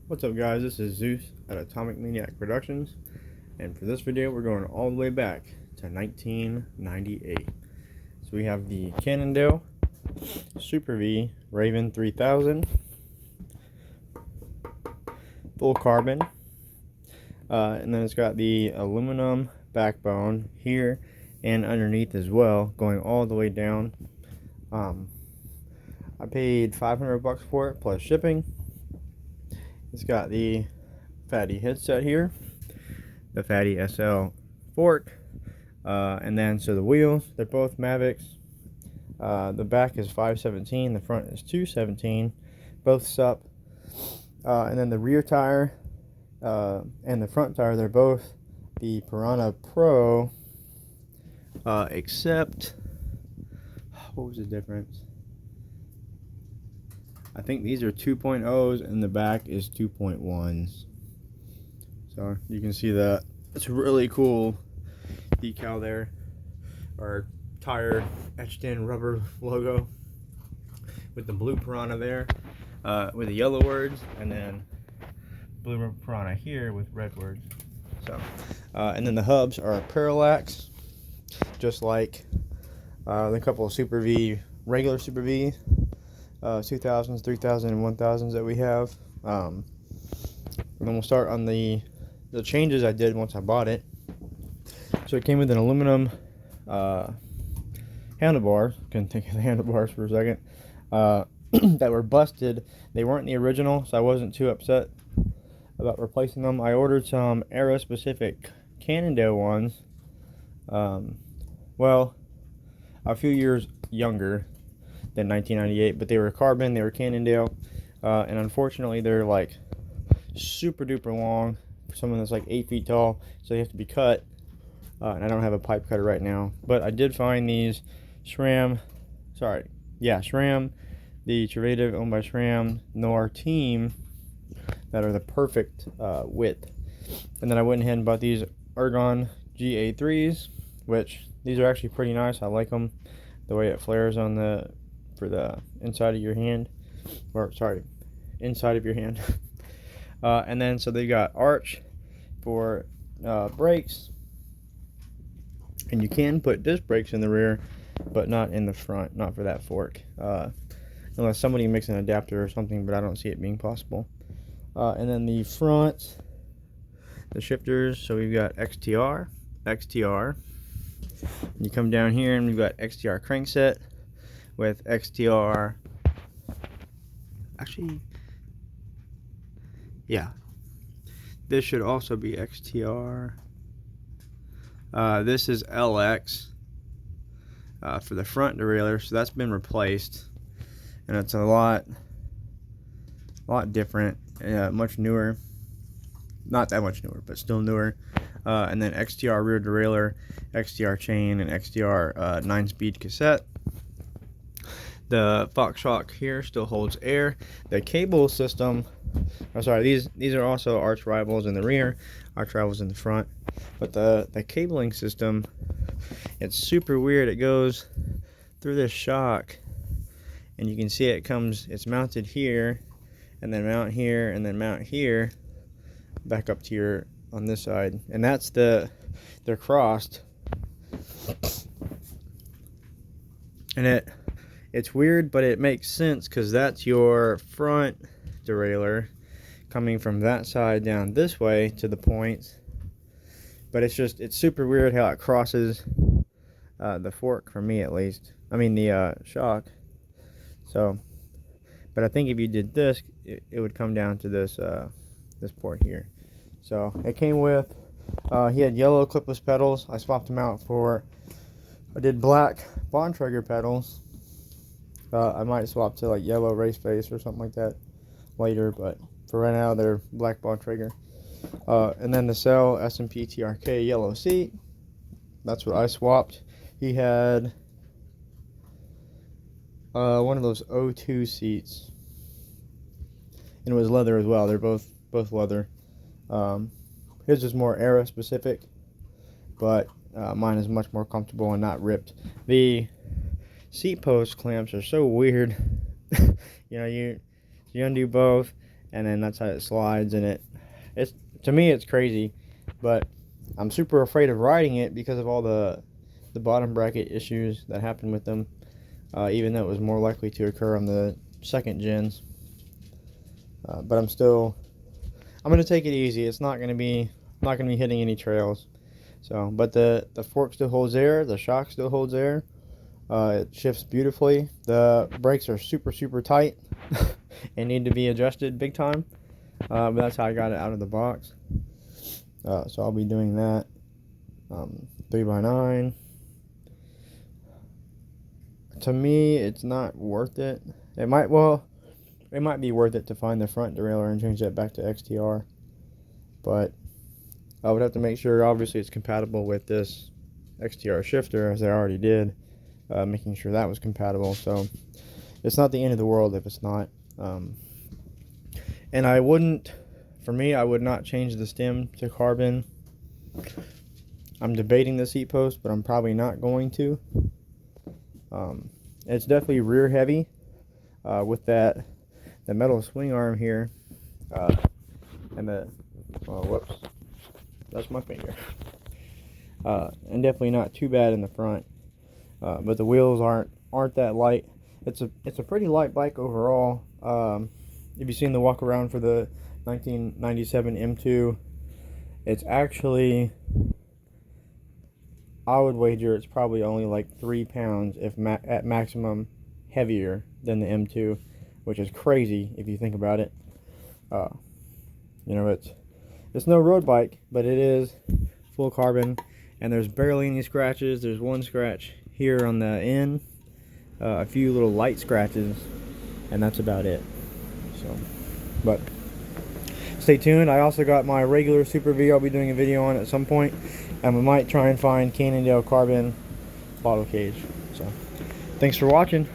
What's up, guys? This is Zeus at Atomic Maniac Productions, and for this video we're going all the way back to 1998. So we have the Canonndale SuperV Raven 3000 full carbon, and then it's got the aluminum backbone here and underneath as well, going all the way down. I paid $500 for it plus shipping. It's got the Fatty headset here, the Fatty SL fork, and then so the wheels, they're both Mavics. The back is 517, the front is 217, both SUP. And then the rear tire and the front tire, they're both the Piranha Pro, except, what was the difference? I think these are 2.0s and the back is 2.1s. So you can see that. It's a really cool decal there, or tire etched in rubber logo with the blue Piranha there, with the yellow words, and then blue Piranha here with red words. So, and then the hubs are parallax, just like the couple of SuperV, regular SuperV 2000s, 3000s, and 1000s that we have. And then we'll start on the changes I did once I bought it. So it came with an aluminum handlebars. Couldn't think of the handlebars for a second. That were busted. They weren't the original, so I wasn't too upset about replacing them. I ordered some era-specific Canonndale ones. Well, a few years younger than 1998, but they were carbon, they were Canonndale, and unfortunately they're like super duper long for someone that's like 8 feet tall, so they have to be cut, and I don't have a pipe cutter right now. But I did find these SRAM, the Travative owned by SRAM Noir Team, that are the perfect width. And then I went ahead and bought these Ergon GA3s, which these are actually pretty nice. I like them, the way it flares on for the inside of your hand, inside of your hand. And then so they got arch for brakes, and you can put disc brakes in the rear, but not in the front, not for that fork, unless somebody makes an adapter or something, but I don't see it being possible. And then the front, the shifters, so we've got XTR, and you come down here and we've got XTR crankset with XTR, actually, yeah, this should also be XTR. This is LX for the front derailleur, so that's been replaced, and it's a lot different, much newer, not that much newer, but still newer. And then XTR rear derailleur, XTR chain, and XTR 9-speed cassette. The Fox shock here still holds air. The cable system, these are also arch rivals in the rear, arch rivals in the front. But the cabling system, it's super weird. It goes through this shock, and you can see it's mounted here, and then mount here, and then mount here, back up to on this side, and they're crossed, and it's weird, but it makes sense because that's your front derailleur coming from that side down this way to the points. But it's super weird how it crosses the fork, for me at least. I mean the shock. So, but I think if you did this, it would come down to this this port here. So it came with, he had yellow clipless pedals. I swapped them out I did black Bontrager pedals. I might swap to like yellow race face or something like that later, but for right now they're black Bontrager. And then the Cell S&P TRK yellow seat, that's what I swapped. He had one of those O2 seats, and it was leather as well. They're both leather. His is more era specific, but mine is much more comfortable and not ripped. The seat post clamps are so weird. You undo both, and then that's how it slides. And it's to me it's crazy, but I'm super afraid of riding it because of all the bottom bracket issues that happen with them. Even though it was more likely to occur on the second gens. But I'm going to take it easy. It's not going to be hitting any trails. So, but the fork still holds air, the shock still holds air. It shifts beautifully. The brakes are super tight and need to be adjusted big time. But that's how I got it out of the box. So I'll be doing that. 3x9. To me, it's not worth it. It might be worth it to find the front derailleur and change that back to XTR. But I would have to make sure, obviously, it's compatible with this XTR shifter, as I already did, making sure that was compatible. So it's not the end of the world if it's not. And I would not change the stem to carbon. I'm debating the seat post, but I'm probably not going to. It's definitely rear heavy with the metal swing arm here, and whoops, that's my finger. And definitely not too bad in the front, but the wheels aren't that light. It's a pretty light bike overall. If you've seen the Walkaround for the 1997 M2, it's actually, I would wager it's probably only like 3 pounds, if at maximum, heavier than the M2, which is crazy if you think about it. You know, it's no road bike, but it is full carbon, and there's barely any scratches. There's one scratch here on the end, a few little light scratches, and that's about it. So, but stay tuned. I also got my regular SuperV I'll be doing a video on at some point, and we might try and find Canonndale carbon bottle cage. So thanks for watching.